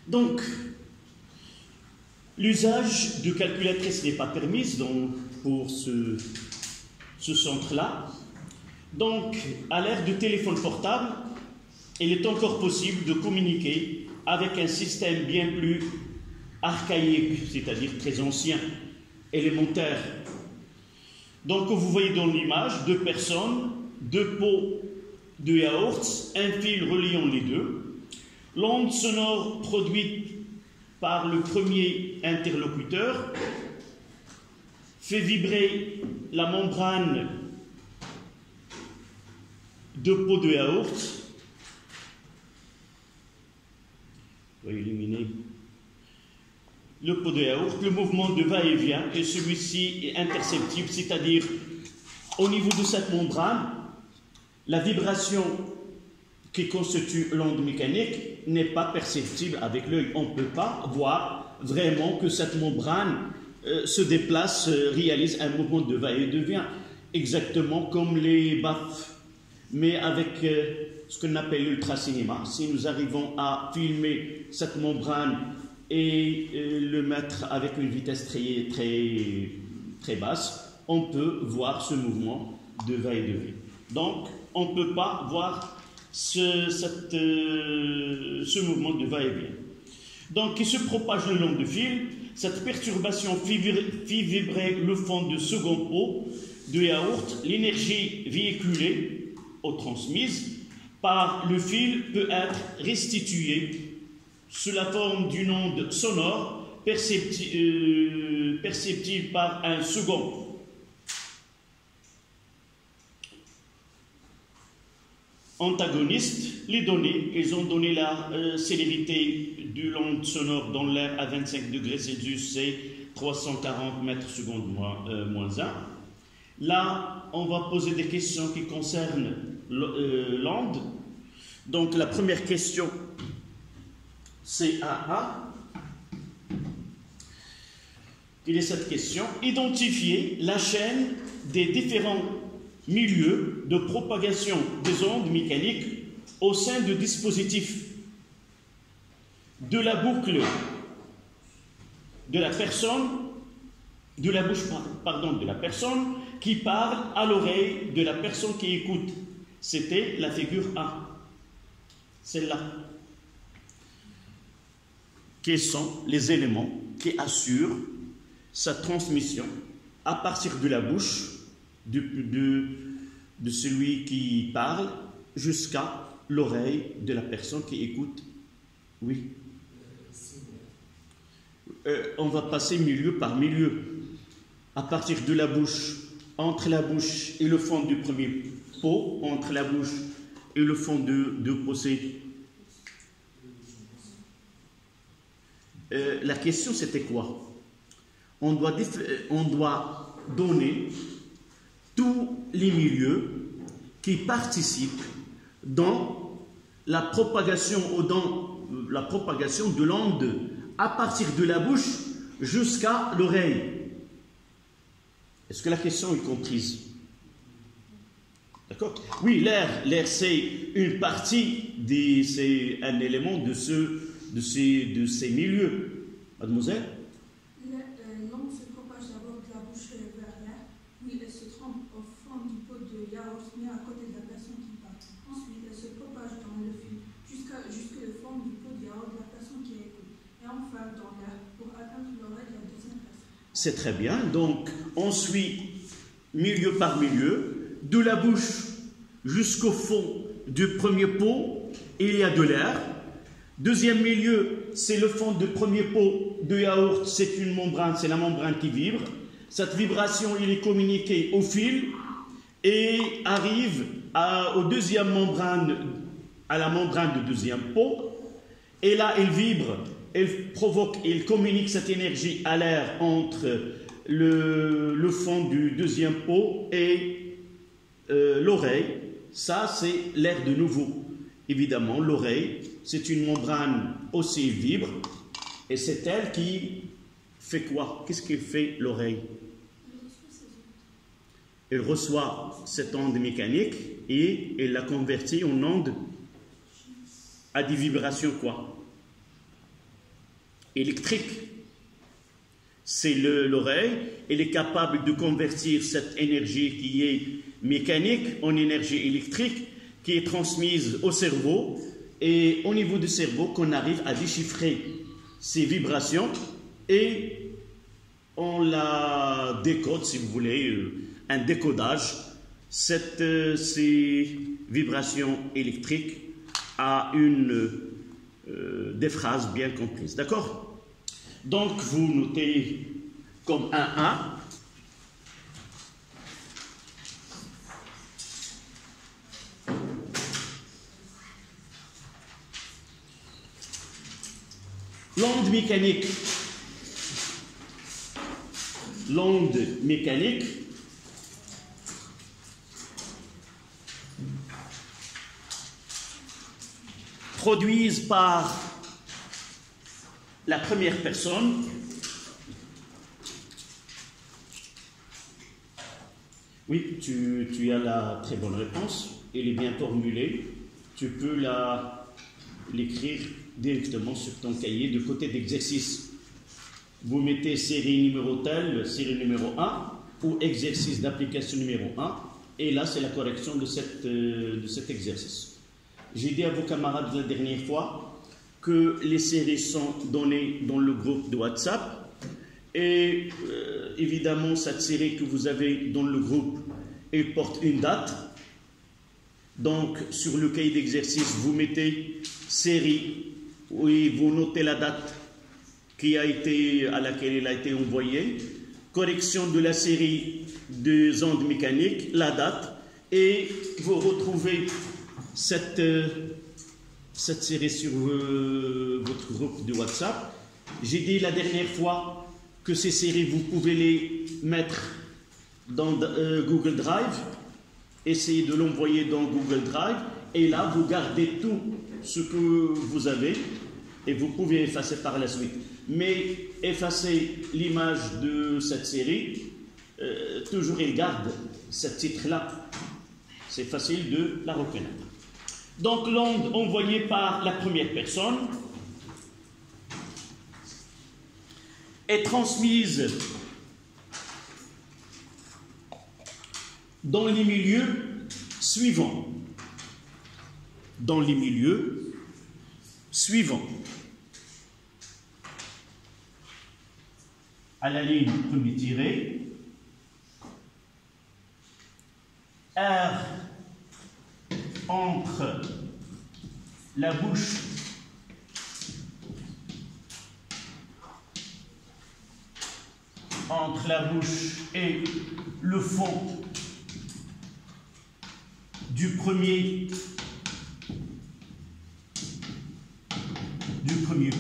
Donc, l'usage de calculatrice n'est pas permis pour ce centre-là. Donc, à l'ère du téléphone portable, il est encore possible de communiquer avec un système bien plus archaïque, c'est-à-dire très ancien, élémentaire. Donc, vous voyez dans l'image deux personnes, deux pots de yaourt, un fil reliant les deux. L'onde sonore produite par le premier interlocuteur fait vibrer la membrane de pot de yaourt. On va éliminer le pot de yaourt. Le mouvement de va-et-vient et celui-ci est imperceptible, c'est-à-dire au niveau de cette membrane, la vibration qui constitue l'onde mécanique n'est pas perceptible avec l'œil. On ne peut pas voir vraiment que cette membrane se déplace, réalise un mouvement de va-et-vient, exactement comme les baffes. Mais avec ce qu'on appelle l'ultra-cinéma, si nous arrivons à filmer cette membrane et le mettre avec une vitesse très basse, on peut voir ce mouvement de va-et-vient. Donc, on ne peut pas voir ce mouvement de va-et-vient. Donc, qui se propage le long du fil, cette perturbation fait vibrer le fond du second pot de yaourt. L'énergie véhiculée ou transmise par le fil peut être restituée sous la forme d'une onde sonore perceptible par un second. Antagonistes, les données, ils ont donné la célérité de l'onde sonore dans l'air à 25 degrés Celsius, c'est 340 mètres secondes moins 1. Là, on va poser des questions qui concernent l'onde. Donc, la première question, c'est AA. Quelle est cette question? Identifier la chaîne des différents milieux de propagation des ondes mécaniques au sein du dispositif de la boucle de la personne, de la bouche, pardon, de la personne qui parle à l'oreille de la personne qui écoute. C'était la figure A. Celle-là. Quels sont les éléments qui assurent sa transmission à partir de la bouche de celui qui parle jusqu'à l'oreille de la personne qui écoute? Oui. On va passer milieu par milieu. À partir de la bouche, entre la bouche et le fond du premier pot, entre la bouche et le fond de procès. La question c'était quoi? On doit donner tous les milieux qui participent dans la propagation de l'onde à partir de la bouche jusqu'à l'oreille. Est-ce que la question est comprise? D'accord? Oui, l'air c'est une partie, c'est un élément de ces milieux. Mademoiselle? L'onde se propage d'abord de la bouche vers l'air, puis elle se trempe au fond du pot de yaourt mis à côté de la personne qui parle. Ensuite, elle se propage dans le fil jusqu'au fond du pot de yaourt de la personne qui écoute. Et enfin dans l'air pour atteindre l'oreille de la deuxième personne. C'est très bien. Donc, on suit milieu par milieu, de la bouche jusqu'au fond du premier pot, il y a de l'air. Deuxième milieu, c'est le fond du premier pot de yaourt, c'est une membrane, c'est la membrane qui vibre. Cette vibration, il est communiquée au fil et arrive au deuxième membrane, à la membrane du deuxième pot. Et là, elle vibre, elle provoque, elle communique cette énergie à l'air entre le fond du deuxième pot et l'oreille. Ça, c'est l'air de nouveau. Évidemment, l'oreille, c'est une membrane aussi vibre, et c'est elle qui fait quoi? Qu'est-ce qu'elle fait, l'oreille? Elle reçoit cette onde mécanique et elle la convertit en onde à des vibrations quoi? électrique. C'est l'oreille, elle est capable de convertir cette énergie qui est mécanique en énergie électrique qui est transmise au cerveau, et au niveau du cerveau qu'on arrive à déchiffrer ces vibrations et on la décode, si vous voulez, un décodage. Ces vibrations électriques à des phrases bien comprises. D'accord? Donc, vous notez comme un 1. L'onde mécanique. L'onde mécanique produise par la première personne oui, tu as la très bonne réponse, elle est bien formulée, tu peux l'écrire directement sur ton cahier de côté d'exercice. Vous mettez série numéro telle, série numéro 1 ou exercice d'application numéro 1 et là c'est la correction de cet exercice. J'ai dit à vos camarades la dernière fois que les séries sont données dans le groupe de WhatsApp et évidemment cette série que vous avez dans le groupe, elle porte une date. Donc sur le cahier d'exercice, vous mettez série et vous notez la date à laquelle elle a été envoyée, correction de la série des ondes mécaniques, la date, et vous retrouvez cette série sur votre groupe de WhatsApp. J'ai dit la dernière fois que ces séries, vous pouvez les mettre dans Google Drive, essayez de l'envoyer dans Google Drive, et là, vous gardez tout ce que vous avez, et vous pouvez effacer par la suite. Mais effacer l'image de cette série, toujours il garde ce titre-là. C'est facile de la reconnaître. Donc l'onde envoyée par la première personne est transmise dans les milieux suivants. Dans les milieux suivants. À la ligne du premier tiré, R entre la bouche et le fond du premier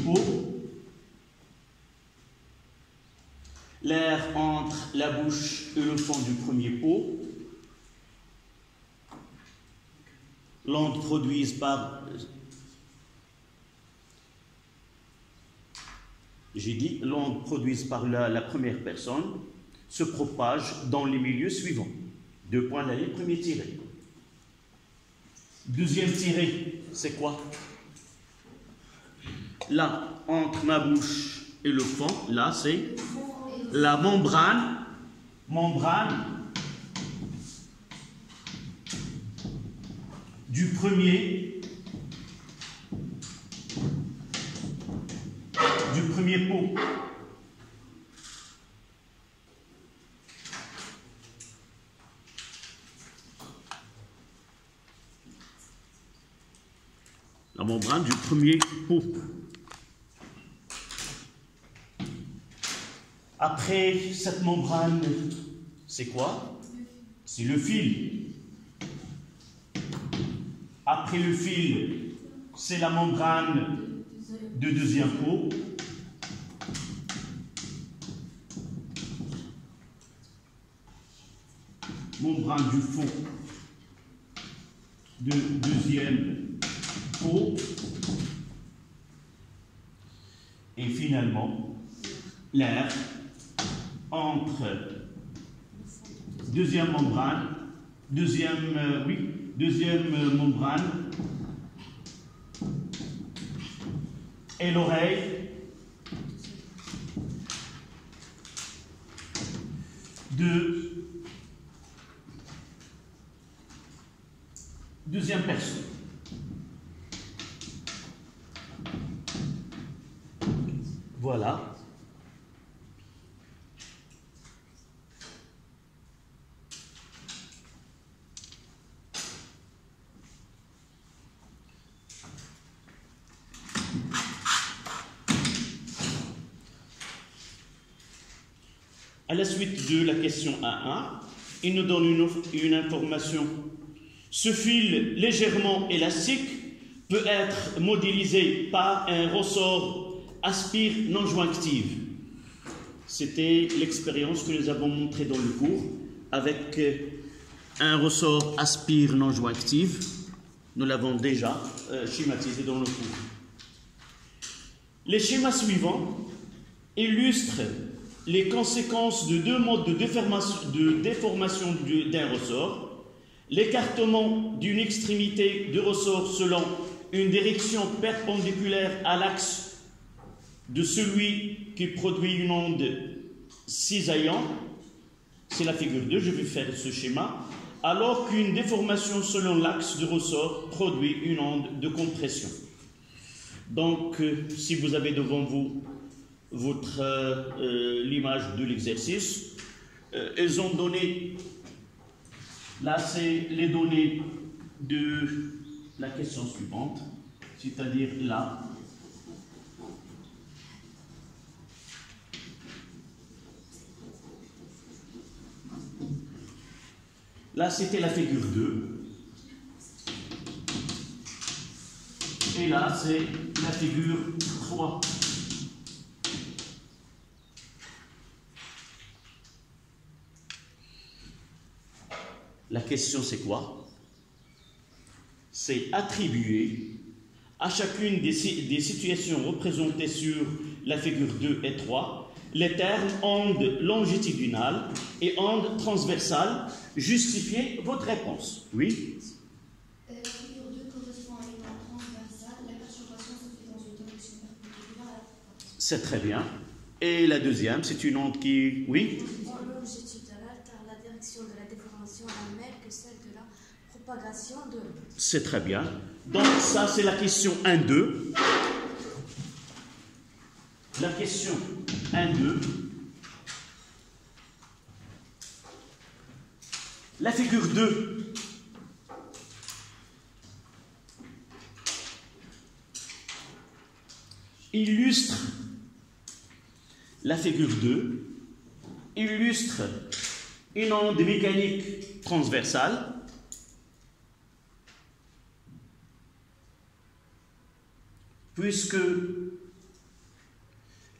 pot. L'air entre la bouche et le fond du premier pot. L'onde produise par... J'ai dit, l'onde produise par la première personne se propage dans les milieux suivants. 2 points d'aller, premier tiré. Deuxième tiré, c'est quoi? Là, entre ma bouche et le fond, là, c'est la membrane du premier pot. La membrane du premier pot. Après cette membrane, c'est quoi? C'est le fil. Après le fil, c'est la membrane de deuxième pot. Membrane du fond de deuxième pot. Et finalement, l'air entre deuxième membrane, deuxième membrane et l'oreille de deuxième personne. Voilà. À la suite de la question 1.1, il nous donne une information. Ce fil légèrement élastique peut être modélisé par un ressort aspire non jonctif. C'était l'expérience que nous avons montrée dans le cours avec un ressort aspire non jonctif. Nous l'avons déjà schématisé dans le cours. Les schémas suivants illustrent les conséquences de deux modes de déformation d'un ressort, l'écartement d'une extrémité de ressort selon une direction perpendiculaire à l'axe de celui qui produit une onde cisaillante, c'est la figure 2, je vais faire ce schéma, alors qu'une déformation selon l'axe de ressort produit une onde de compression. Donc, si vous avez devant vous l'image de l'exercice, ils ont donné, là c'est les données de la question suivante, c'est-à-dire là. Là c'était la figure 2. Et là c'est la figure 3. La question, c'est quoi? C'est attribuer à chacune des situations représentées sur la figure 2 et 3 les termes onde longitudinale et onde transversale. Justifiez votre réponse. Oui? La figure 2 correspond à une onde transversale. La perturbation se fait dans une direction perpendiculaire à la propagation. C'est très bien. Et la deuxième, c'est une onde qui... Oui? Longitudinale, car la direction de la déformation est la même que celle de la propagation de... C'est très bien. Donc ça, c'est la question 1-2. La question 1-2. La figure 2. Illustre la figure 2 illustre une onde mécanique transversale puisque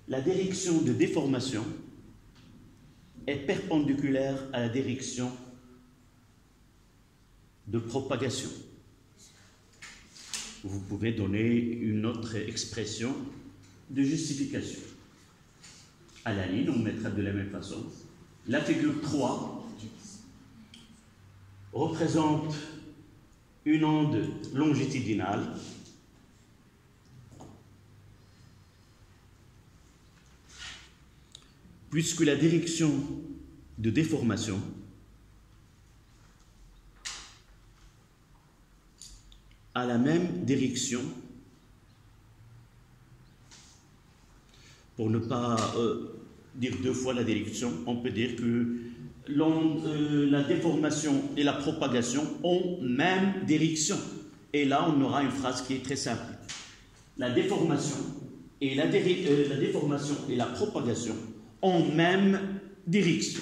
la direction de déformation est perpendiculaire à la direction de propagation. Vous pouvez donner une autre expression de justification. À la ligne, on mettra de la même façon. La figure 3 représente une onde longitudinale puisque la direction de déformation a la même direction, pour ne pas dire deux fois la direction, on peut dire que la déformation et la propagation ont même direction. Et là, on aura une phrase qui est très simple. La déformation et la propagation ont même direction.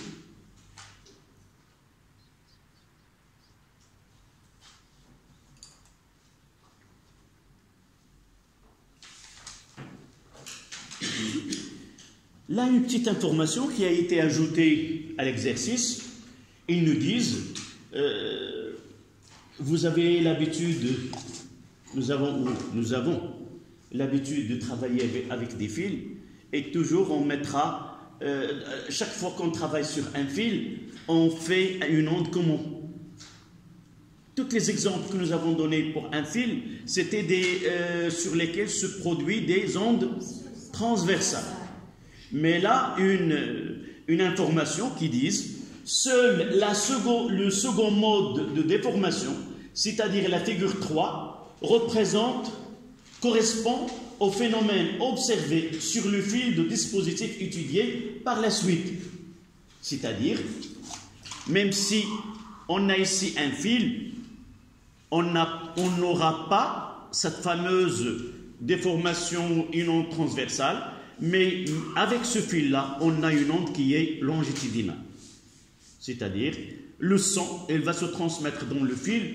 Là, une petite information qui a été ajoutée à l'exercice. Ils nous disent, vous avez l'habitude, nous avons l'habitude de travailler avec des fils, et toujours on mettra, chaque fois qu'on travaille sur un fil, on fait une onde comment? Tous les exemples que nous avons donnés pour un fil, c'était sur lesquels se produisent des ondes transversales. Mais là, une information qui dit Seul le second mode de déformation, c'est-à-dire la figure 3, correspond au phénomène observé sur le fil de dispositif étudié par la suite. C'est-à-dire, même si on a ici un fil, on n'aura pas cette fameuse déformation, une onde transversale, mais avec ce fil-là, on a une onde qui est longitudinale. C'est-à-dire, le son, elle va se transmettre dans le fil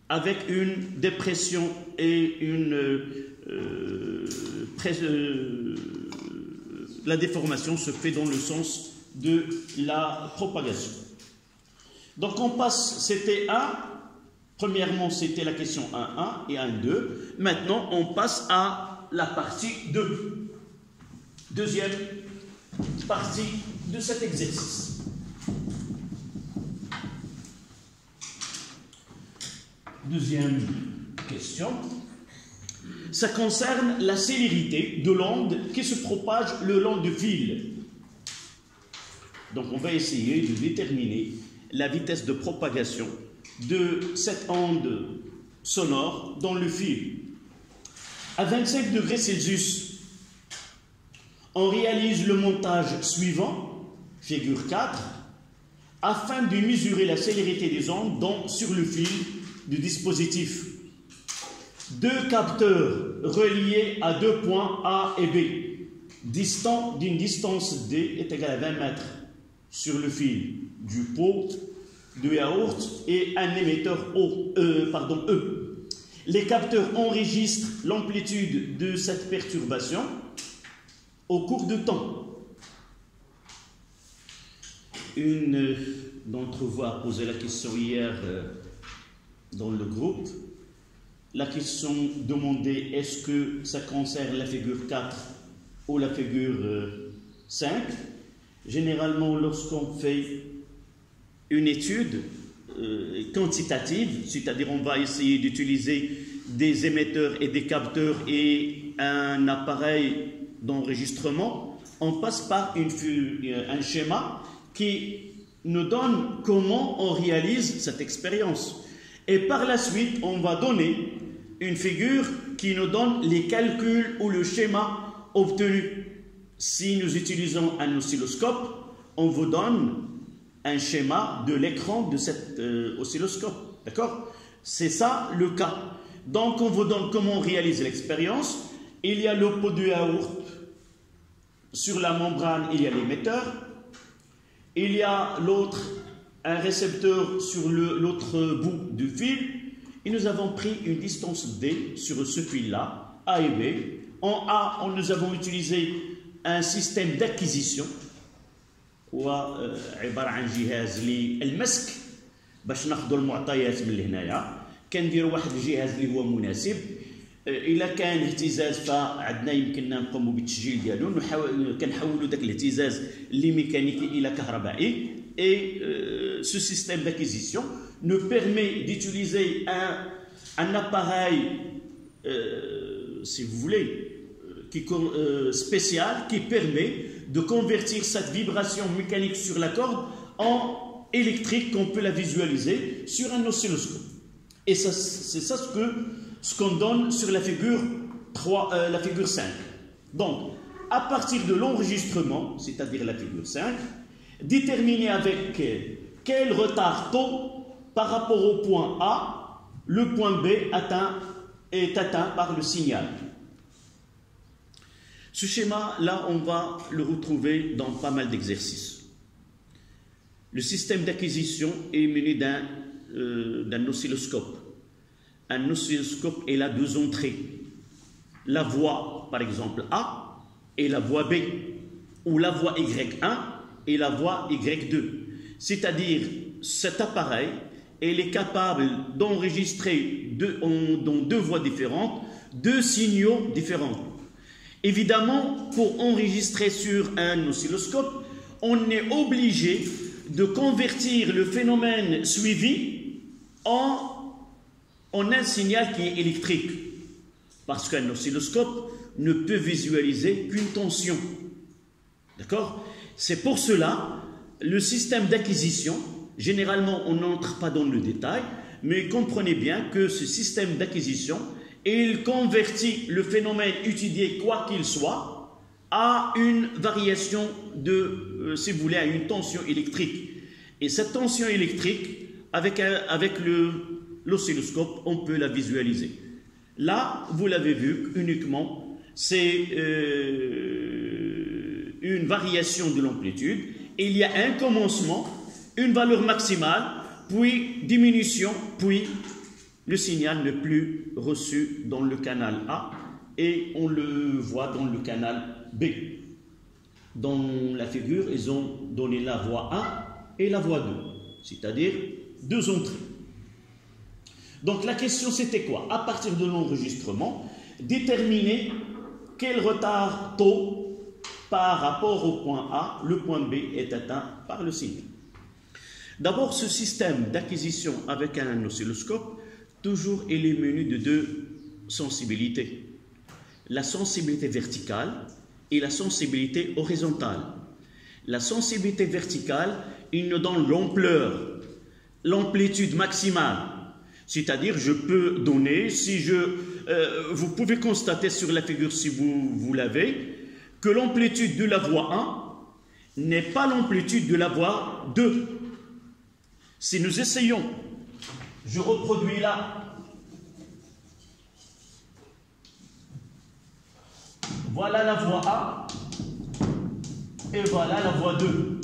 avec une dépression et la déformation se fait dans le sens de la propagation. Donc on passe, c'était 1, premièrement c'était la question 1.1 et 1.2, maintenant on passe à la partie 2, deuxième partie de cet exercice. Deuxième question, ça concerne la célérité de l'onde qui se propage le long du fil. Donc on va essayer de déterminer la vitesse de propagation de cette onde sonore dans le fil. À 25 degrés Celsius, on réalise le montage suivant, figure 4, afin de mesurer la célérité des ondes sur le fil du dispositif. 2 capteurs reliés à 2 points A et B, distants d'une distance D est égale à 20 mètres sur le fil du pot de yaourt et un émetteur E. Les capteurs enregistrent l'amplitude de cette perturbation au cours du temps. Une d'entre vous a posé la question hier dans le groupe. La question demandée, est-ce que ça concerne la figure 4 ou la figure 5? Généralement, lorsqu'on fait une étude quantitative, c'est-à-dire on va essayer d'utiliser des émetteurs et des capteurs et un appareil d'enregistrement, on passe par un schéma qui nous donne comment on réalise cette expérience. Et par la suite, on va donner une figure qui nous donne les calculs ou le schéma obtenu. Si nous utilisons un oscilloscope, on vous donne un schéma de l'écran de cet oscilloscope. D'accord? C'est ça le cas. Donc, on vous donne comment on réalise l'expérience. Il y a le pot de yaourt. Sur la membrane, il y a l'émetteur. Il y a un récepteur sur l'autre bout du fil. Et nous avons pris une distance D sur ce fil-là, A et B. En A, nous avons utilisé un système d'acquisition. هو عبارة عن جهاز للمسك باش ناخذوا المعطيات من هنايا كنديروا واحد الجهاز اللي هو مناسب الا كان اهتزاز فعندنا يمكننا نقوموا بالتسجيل ديالو كنحولوا داك الاهتزاز اللي ميكانيكي الى كهربائي et ce système d'acquisition nous permet d'utiliser un appareil si vous voulez spécial qui permet de convertir cette vibration mécanique sur la corde en électrique qu'on peut la visualiser sur un oscilloscope. Et c'est ça ce qu'on donne sur la figure 3, la figure 5. Donc, à partir de l'enregistrement, c'est-à-dire la figure 5, déterminer avec quel retard taux par rapport au point A, le point B est atteint par le signal. Ce schéma-là, on va le retrouver dans pas mal d'exercices. Le système d'acquisition est mené d'un oscilloscope. Un oscilloscope, il a 2 entrées. La voie, par exemple, A et la voie B, ou la voie Y1 et la voie Y2. C'est-à-dire, cet appareil, il est capable d'enregistrer dans 2 voies différentes, 2 signaux différents. Évidemment, pour enregistrer sur un oscilloscope, on est obligé de convertir le phénomène suivi en un signal qui est électrique. Parce qu'un oscilloscope ne peut visualiser qu'une tension. D'accord? C'est pour cela le système d'acquisition, généralement on n'entre pas dans le détail, mais comprenez bien que ce système d'acquisition, il convertit le phénomène étudié, quoi qu'il soit, à une variation de, si vous voulez, à une tension électrique. Et cette tension électrique, avec l'oscilloscope, on peut la visualiser. Là, vous l'avez vu uniquement, c'est une variation de l'amplitude. Il y a un commencement, une valeur maximale, puis diminution, puis le signal n'est plus reçu dans le canal A et on le voit dans le canal B. Dans la figure, ils ont donné la voie A et la voie 2, c'est-à-dire deux entrées. Donc la question c'était quoi? À partir de l'enregistrement, déterminer quel retard taux par rapport au point A, le point B est atteint par le signal. D'abord, ce système d'acquisition avec un oscilloscope, toujours il est muni de deux sensibilités. La sensibilité verticale et la sensibilité horizontale. La sensibilité verticale, il nous donne l'ampleur, l'amplitude maximale. C'est-à-dire, je peux donner, si vous pouvez constater sur la figure, si vous l'avez, que l'amplitude de la voie 1 n'est pas l'amplitude de la voie 2. Si nous essayons, je reproduis là, voilà la voie A et voilà la voie 2.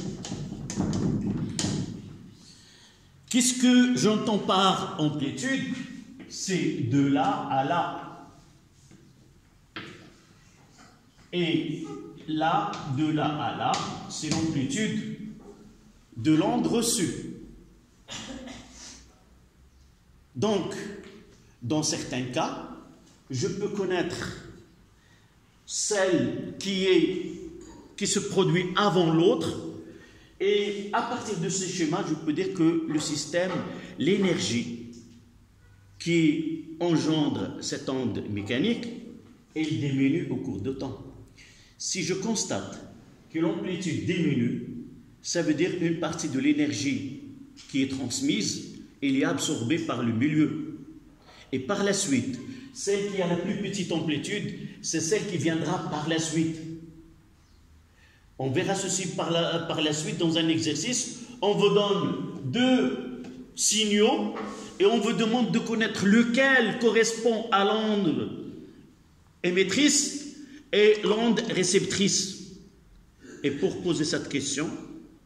Qu'est-ce que j'entends par amplitude? C'est de là à là. Et là, de là à là, c'est l'amplitude de l'onde reçue. Donc, dans certains cas, je peux connaître celle qui se produit avant l'autre, et à partir de ce schéma, je peux dire que le système, l'énergie qui engendre cette onde mécanique, elle diminue au cours du temps. Si je constate que l'amplitude diminue, ça veut dire une partie de l'énergie qui est transmise, elle est absorbée par le milieu. Et par la suite, celle qui a la plus petite amplitude, c'est celle qui viendra par la suite. On verra ceci par la suite dans un exercice. On vous donne deux signaux et on vous demande de connaître lequel correspond à l'onde émettrice et l'onde réceptrice. Et pour poser cette question,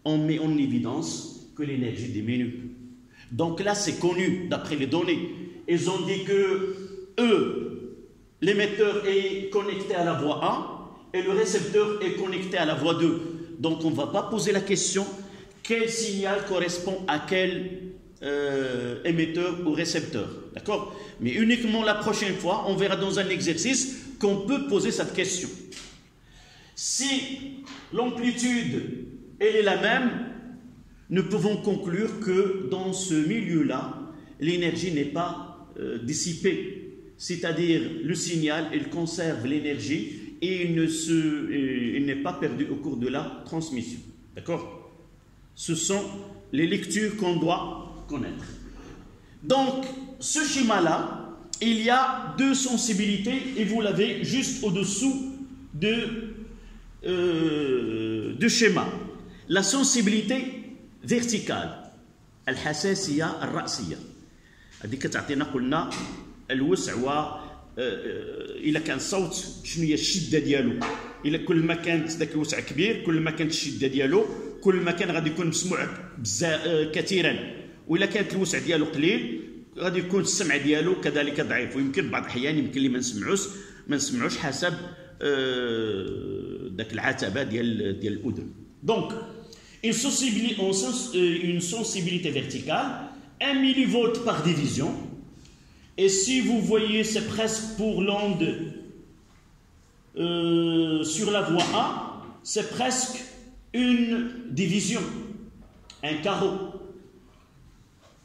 on met en évidence que l'énergie diminue. Donc là, c'est connu d'après les données. Ils ont dit que l'émetteur est connecté à la voie 1 et le récepteur est connecté à la voie 2. Donc on ne va pas poser la question quel signal correspond à quel émetteur ou récepteur. D'accord? Mais uniquement la prochaine fois, on verra dans un exercice qu'on peut poser cette question. Si l'amplitude elle est la même, nous pouvons conclure que dans ce milieu-là, l'énergie n'est pas dissipée. C'est-à-dire, le signal, il conserve l'énergie et il n'est pas perdu au cours de la transmission. D'accord? Ce sont les lectures qu'on doit connaître. Donc, ce schéma-là, il y a deux sensibilités et vous l'avez juste au-dessous de schéma. La sensibilité verticale, الحساسية الرأسية. هذه كتعطينا قلنا الوسع و إلا كان الصوت شنو هي الشدة ديالو. إلا كل ما كانت ذاك الوسع كبير كل ما كانت الشدة ديالو كل ما كان غادي يكون مسموع كثيرا. وإلا كانت الوسع ديالو قليل غادي يكون السمع ديالو كذلك ضعيف. ويمكن بعض الأحيان يمكن اللي ما نسمعوش حسب داك العتبة ديال الأذن. Donc, une sensibilité verticale, 1 millivolt par division. Et si vous voyez, c'est presque pour l'onde sur la voie A, c'est presque une division, un carreau.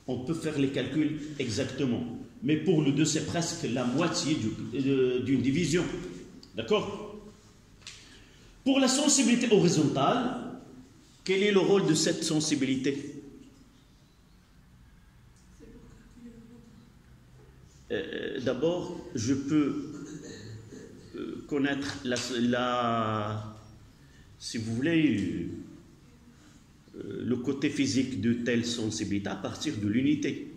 On peut faire les calculs exactement. Mais pour le 2, c'est presque la moitié d'une division. D'accord? Pour la sensibilité horizontale, Quel est le rôle de cette sensibilité? D'abord, je peux connaître si vous voulez, le côté physique de telle sensibilité à partir de l'unité.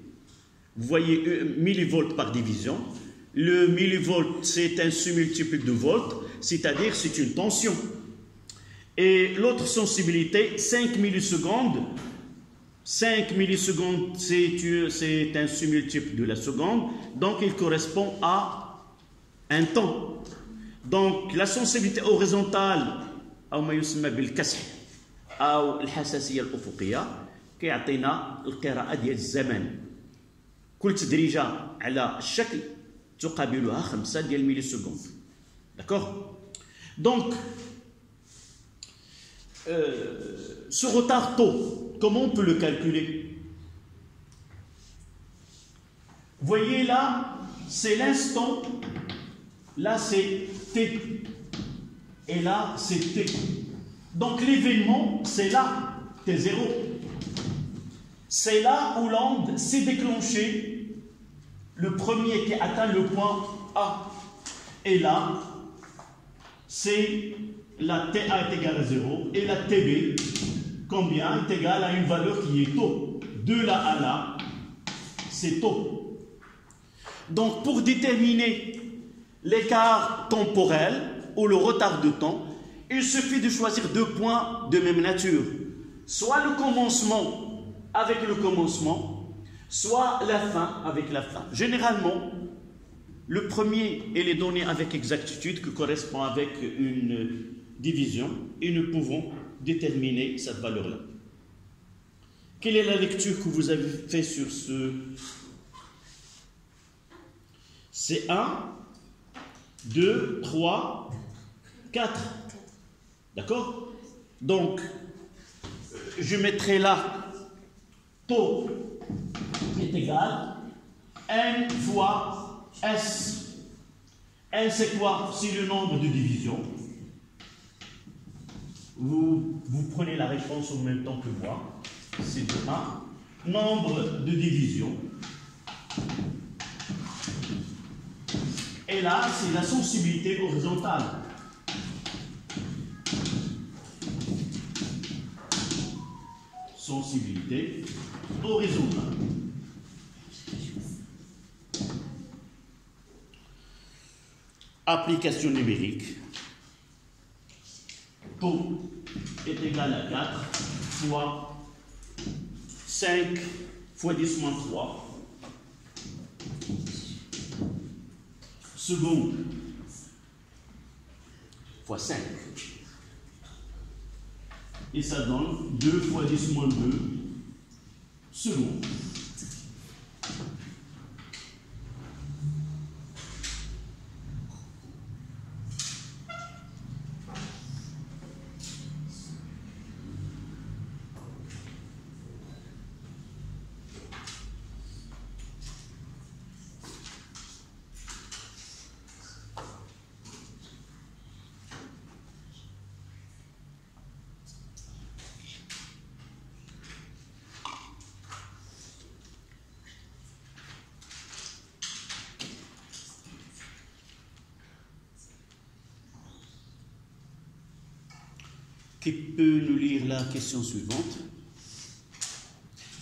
Vous voyez, millivolts par division. Le millivolt, c'est un sous-multiple de volts, c'est-à-dire c'est une tension. Et l'autre sensibilité, 5 millisecondes. 5 millisecondes, c'est un sous-multiple de la seconde, donc il correspond à un temps. Donc la sensibilité horizontale, أو ما يسمى بالكسح أو الحساسية الأفقية كيعطينا القراءة ديال الزمن. كل تدريجة على الشكل تقابلها 5 ديال الميليسكوند. D'accord? Donc, ce retard taux, comment on peut le calculer? Vous voyez là, c'est l'instant, là c'est T, et là c'est T. Donc l'événement, c'est là, T0. C'est là où l'onde s'est déclenchée, le premier qui atteint le point A. Et là, c'est la TA est égale à 0 et la TB, combien est égal à une valeur qui est taux. De là à là, c'est taux. Donc pour déterminer l'écart temporel ou le retard de temps, il suffit de choisir deux points de même nature. Soit le commencement avec le commencement, soit la fin avec la fin. Généralement, le premier est les données avec exactitude qui correspond avec une division et nous pouvons déterminer cette valeur-là. Quelle est la lecture que vous avez faite sur ce? C'est 1, 2, 3, 4. D'accord? Donc, je mettrai là taux est égal n fois S. N, c'est quoi? C'est le nombre de divisions. Vous prenez la réponse en même temps que moi. C'est 1. Nombre de divisions. Et là, c'est la sensibilité horizontale. Sensibilité horizontale. Application numérique. Taux est égal à 4 fois 5 fois 10 moins 3 secondes fois 5. Et ça donne 2 fois 10 moins 2 secondes. Qui peut nous lire la question suivante?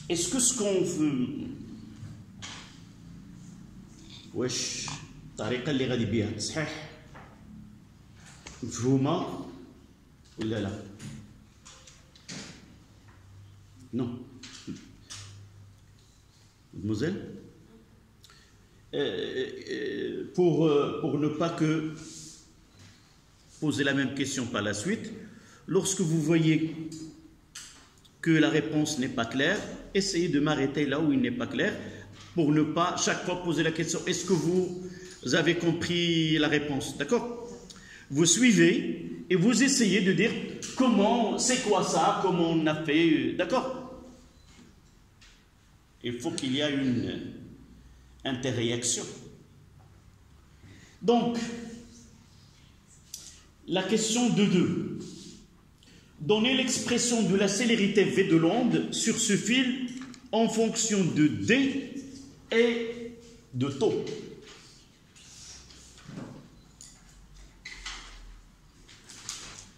Est-ce que ce qu'on veut... واش الطريقة اللي غادي بها صحيح مفهومة ولا لا؟ Non. Mademoiselle? Pour ne pas que poser la même question par la suite, lorsque vous voyez que la réponse n'est pas claire, essayez de m'arrêter là où il n'est pas clair pour ne pas chaque fois poser la question « Est-ce que vous avez compris la réponse ?» D'accord? Vous suivez et vous essayez de dire « Comment, c'est quoi ça? Comment on a fait ?» D'accord? Il faut qu'il y ait une interréaction. Donc, la question de 2. Donnez l'expression de la célérité V de l'onde sur ce fil en fonction de D et de taux.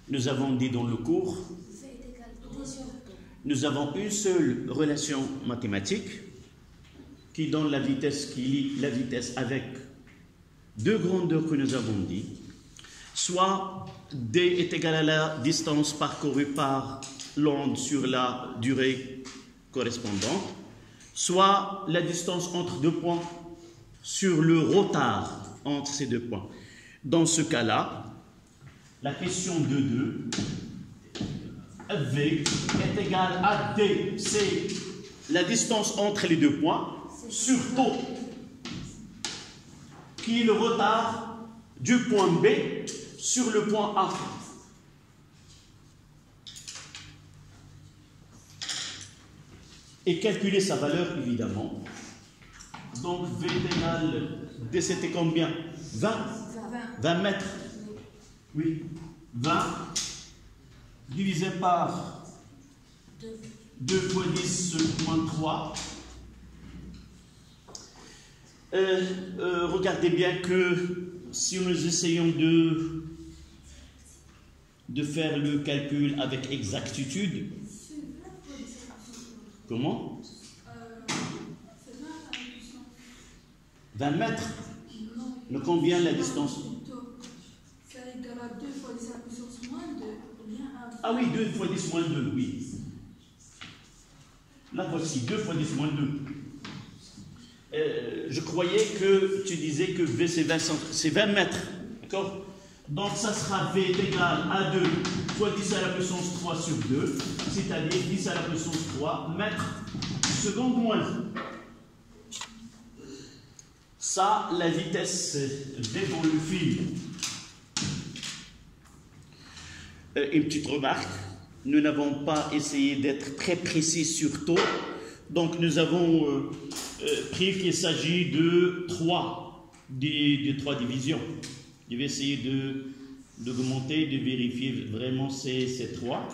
Nous avons dit dans le cours, nous avons une seule relation mathématique qui donne la vitesse, qui lie la vitesse avec deux grandeurs que nous avons dit, soit D est égal à la distance parcourue par l'onde sur la durée correspondante, soit la distance entre deux points sur le retard entre ces deux points. Dans ce cas-là, la question de 2, V est égal à D, c'est la distance entre les deux points, sur taux, qui est le retard du point B sur le point A. Et calculer sa valeur, évidemment. Donc, V est égal, D c'était combien? 20 mètres. Oui. 20 divisé par 2 fois 10 moins 3. Regardez bien que si nous essayons de faire le calcul avec exactitude, comment? 20 mètres. De combien la distance? C'est égal à 2 fois 10 à la puissance moins 2. Ah oui, 2 fois 10 moins 2, oui. Là, voici 2 fois 10 moins 2. Je croyais que tu disais que V c'est 20 mètres. D'accord? Donc ça sera V est égal à 2 fois 10 à la puissance 3 sur 2, c'est-à-dire 10 à la puissance 3 mètres seconde moins 1. Ça, la vitesse V dans le fil. Une petite remarque, nous n'avons pas essayé d'être très précis sur taux, donc nous avons pris qu'il s'agit de 3, des 3 divisions. Je vais essayer d'augmenter, de vérifier vraiment ces 3.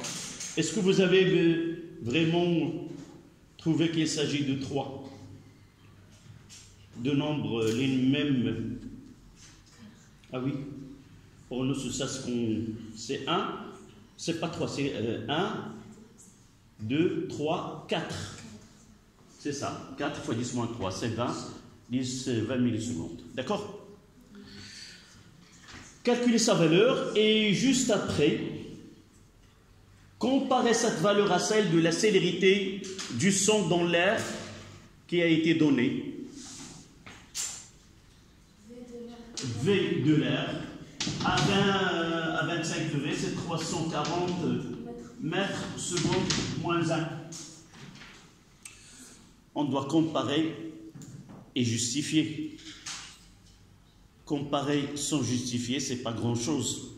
Est-ce que vous avez vraiment trouvé qu'il s'agit de 3? De nombres les mêmes? Ah oui, pour nous c'est 1, c'est pas 3, c'est 1, 2, 3, 4. C'est ça, 4 fois 10 moins 3, c'est 20, 20 millisecondes. D'accord? Calculez sa valeur et juste après, comparez cette valeur à celle de la célérité du son dans l'air qui a été donnée. V de l'air à 25 degrés, c'est 340 mètres secondes moins 1. On doit comparer et justifier. Comparer sans justifier, c'est pas grand-chose.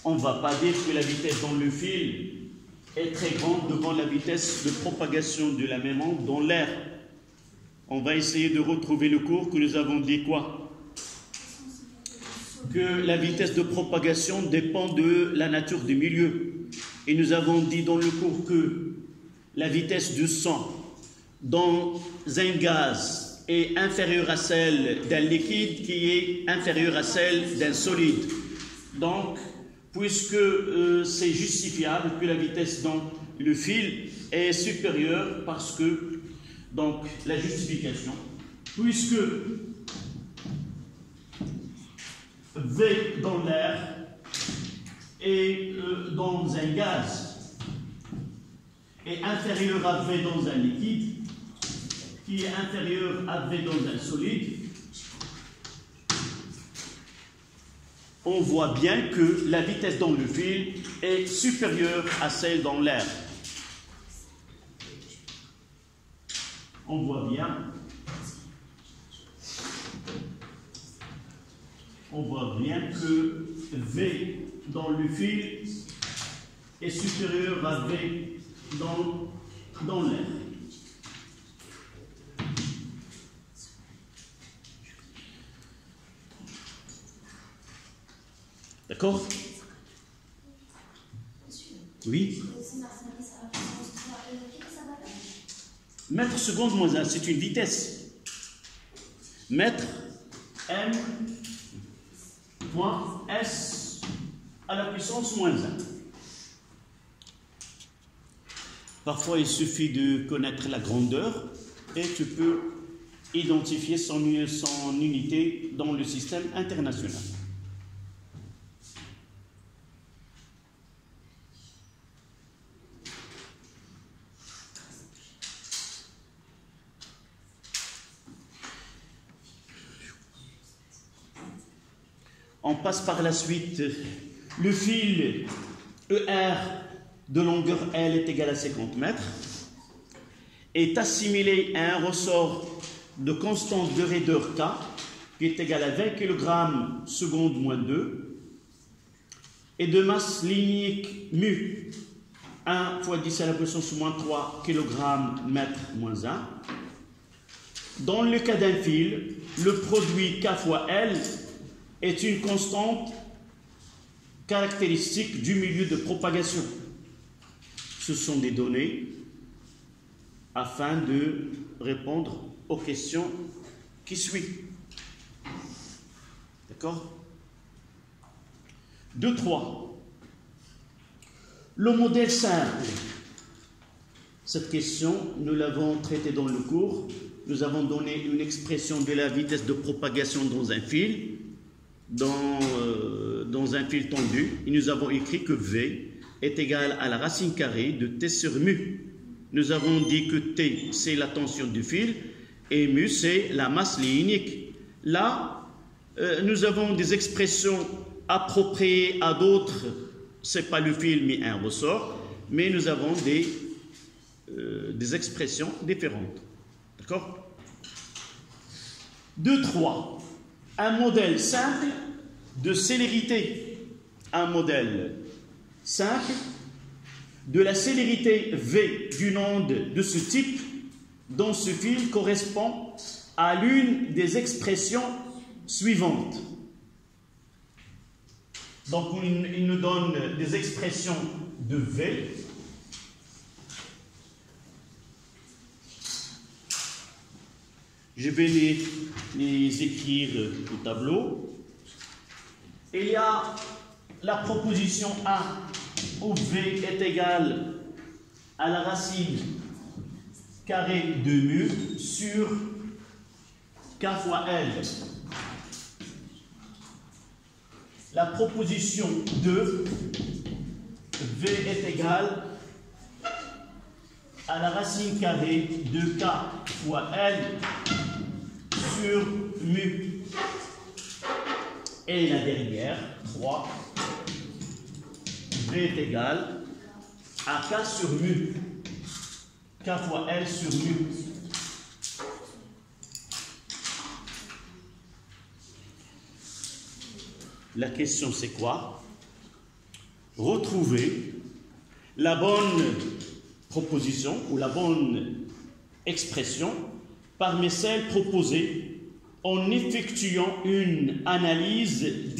On ne va pas dire que la vitesse dans le fil est très grande devant la vitesse de propagation de la même onde dans l'air. On va essayer de retrouver le cours que nous avons dit quoi? Que la vitesse de propagation dépend de la nature du milieu. Et nous avons dit dans le cours que la vitesse du son dans un gaz est inférieure à celle d'un liquide qui est inférieure à celle d'un solide. Donc, puisque c'est justifiable que la vitesse dans le fil est supérieure parce que, donc, la justification, puisque V dans l'air et dans un gaz est inférieur à V dans un liquide, qui est inférieur à V dans un solide, on voit bien que la vitesse dans le fil est supérieure à celle dans l'air. On voit bien. On voit bien que V dans le fil est supérieur à V dans l'air. D'accord? Oui. Mètre seconde moins 1, c'est une vitesse. Mètre M point S à la puissance moins 1. Parfois, il suffit de connaître la grandeur et tu peux identifier son unité dans le système international. On passe par la suite. Le fil ER de longueur L est égal à 50 mètres, est assimilé à un ressort de constante de raideur K, qui est égal à 20 kg seconde moins 2, et de masse linéique mu 1 fois 10 à la puissance moins 3 kg mètre moins 1. Dans le cas d'un fil, le produit K fois L est une constante caractéristique du milieu de propagation. Ce sont des données afin de répondre aux questions qui suivent. D'accord? 2.3. Le modèle simple. Cette question, nous l'avons traitée dans le cours. Nous avons donné une expression de la vitesse de propagation dans un fil, dans un fil tendu, et nous avons écrit que V est égal à la racine carrée de T sur mu. Nous avons dit que T, c'est la tension du fil, et mu, c'est la masse linéique. Là, nous avons des expressions appropriées à d'autres, c'est pas le fil, mais un ressort, mais nous avons des expressions différentes. D'accord? 2.3. Un modèle simple de célérité. Un modèle simple de la célérité V d'une onde de ce type dans ce fil correspond à l'une des expressions suivantes. Donc, il nous donne des expressions de V. Je vais les écrire au tableau. Il y a la proposition A où V est égal à la racine carrée de mu sur K fois L. La proposition 2, V est égal à la racine carrée de K fois L sur mu. Et la dernière, 3, V est égal à K sur mu. K fois L sur mu. La question c'est quoi? Retrouver la bonne proposition ou la bonne expression parmi celles proposées en effectuant une analyse